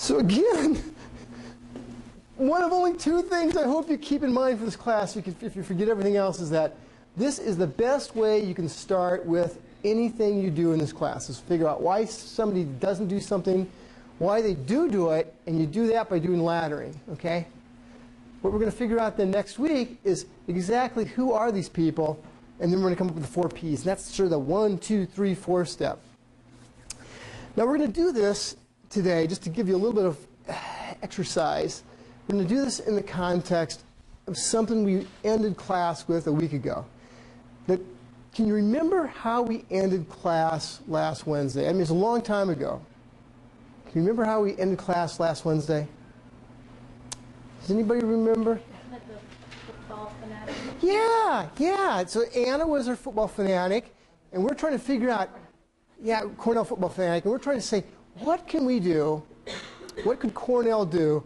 So again, one of only two things I hope you keep in mind for this class, if you forget everything else, is that this is the best way you can start with anything you do in this class, is figure out why somebody doesn't do something, why they do it, and you do that by doing laddering, okay? What we're going to figure out then next week is exactly who are these people, and then we're going to come up with the 4 Ps. And that's sort of the 1, 2, 3, 4 step. Now we're going to do this today just to give you a little bit of exercise. We're going to do this in the context of something we ended class with a week ago. Can you remember how we ended class last Wednesday? I mean, it's a long time ago. Can you remember how we ended class last Wednesday? Does anybody remember? Like the football fanatic. Yeah. So Anna was our football fanatic, and we're trying to figure out, Cornell football fanatic, and we're trying to say, what can we do, what could Cornell do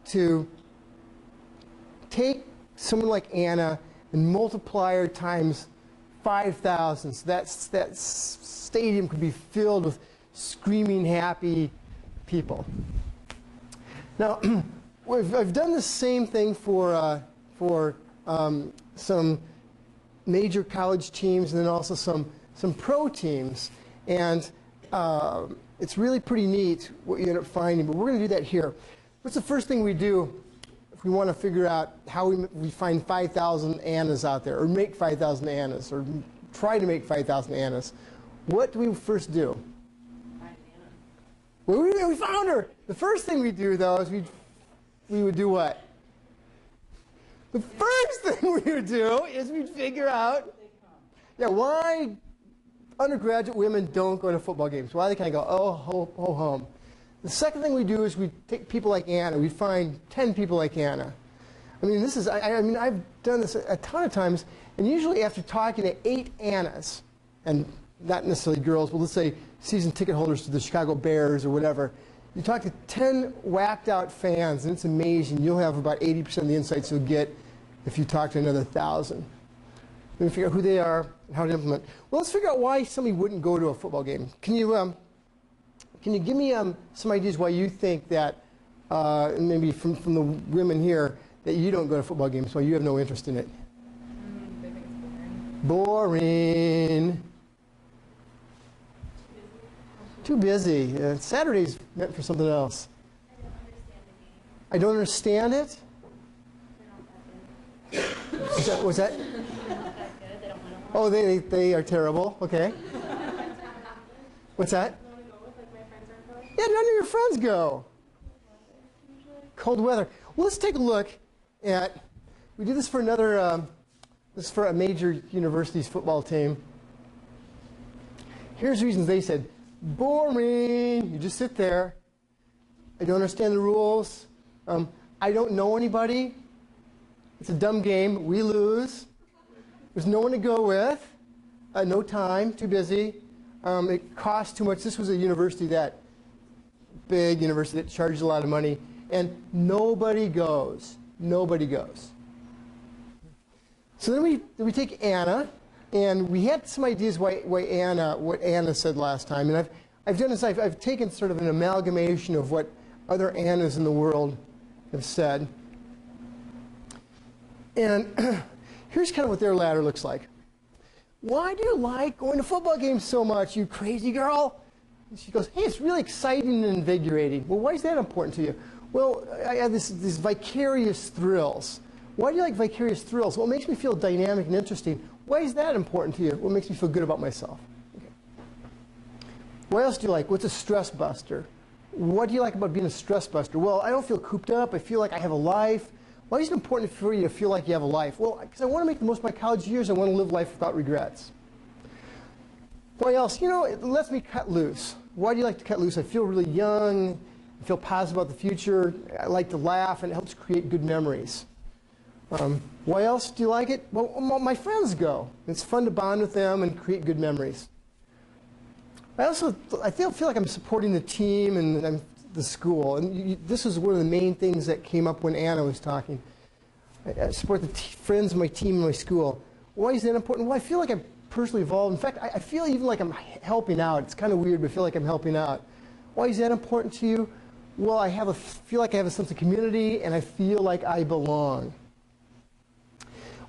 to take someone like Anna and multiply her times 5,000, so that stadium could be filled with screaming, happy people. Now, I've done the same thing for some major college teams and then also some pro teams. And it's really pretty neat what you end up finding, but we're going to do that here. What's the first thing we do if we want to figure out how we find 5,000 Annas out there, or make 5,000 Annas, or try to make 5,000 Annas? What do we first do? Find Anna. Well, we found her. The first thing we do, though, is we would do what? The first thing we would do is we'd figure out, why undergraduate women don't go to football games. Why they kind of go, oh, ho, hum. The second thing we do is we take people like Anna. We find 10 people like Anna. I mean, this is, I've done this a ton of times, and usually after talking to 8 Annas, and not necessarily girls, but let's say season ticket holders to the Chicago Bears or whatever, you talk to 10 whacked out fans, and it's amazing. You'll have about 80% of the insights you'll get if you talk to another 1,000. Then figure out who they are and how to implement. Well, let's figure out why somebody wouldn't go to a football game. Can you give me some ideas why you think that, maybe from the women here, that you don't go to football games, why you have no interest in it? They think it's Boring. Too busy. Saturday's meant for something else. I don't understand the game. I don't understand it? They're not that good. Was that? They're not that good. They don't want to Oh, they are terrible. Okay. What's that? go with, like, my friends aren't going. Yeah, none of your friends go. Cold weather. Well, let's take a look at, we do this for another, this is for a major university's football team. Here's reasons they said. Boring. You just sit there. I don't understand the rules. I don't know anybody. It's a dumb game. We lose. There's no one to go with. No time. Too busy. It costs too much. This was a university big university that charged a lot of money. And nobody goes. Nobody goes. So then we take Anna. And we had some ideas what Anna said last time. And I've done this, I've taken sort of an amalgamation of what other Annas in the world have said. And here's kind of what their ladder looks like. Why do you like going to football games so much, you crazy girl? And she goes, hey, it's really exciting and invigorating. Well, why is that important to you? Well, I have these vicarious thrills. Why do you like vicarious thrills? Well, it makes me feel dynamic and interesting. Why is that important to you? What makes me feel good about myself? Okay. What else do you like? What's a stress buster? What do you like about being a stress buster? Well, I don't feel cooped up. I feel like I have a life. Why is it important for you to feel like you have a life? Well, because I want to make the most of my college years. I want to live life without regrets. Why else? You know, it lets me cut loose. Why do you like to cut loose? I feel really young. I feel positive about the future. I like to laugh, and it helps create good memories. Why else do you like it? Well, my friends go. It's fun to bond with them and create good memories. I feel like I'm supporting the team and the school. And this is one of the main things that came up when Anna was talking. I support the friends of my team and my school. Why is that important? Well, I feel like I'm personally involved. In fact, I feel even like I'm helping out. It's kind of weird, but I feel like I'm helping out. Why is that important to you? well, feel like I have a sense of community and I feel like I belong.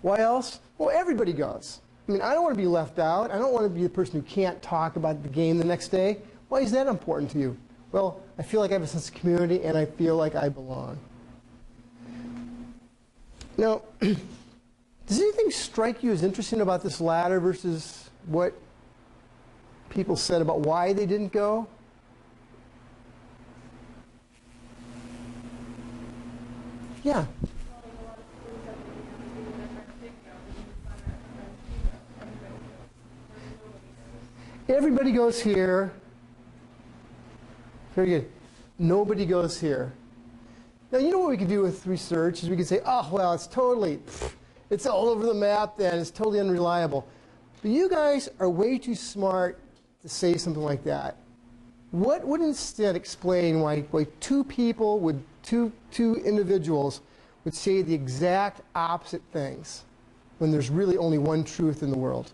Why else? Well, everybody goes. I mean, I don't want to be left out. I don't want to be the person who can't talk about the game the next day. Why is that important to you? Well, I feel like I have a sense of community and I feel like I belong. Now, does anything strike you as interesting about this latter versus what people said about why they didn't go? Yeah. Everybody goes here. Very good. Nobody goes here. Now, you know what we could do with research is we could say, oh, well, it's all over the map then. It's totally unreliable. But you guys are way too smart to say something like that. What would instead explain why two individuals would say the exact opposite things when there's really only one truth in the world?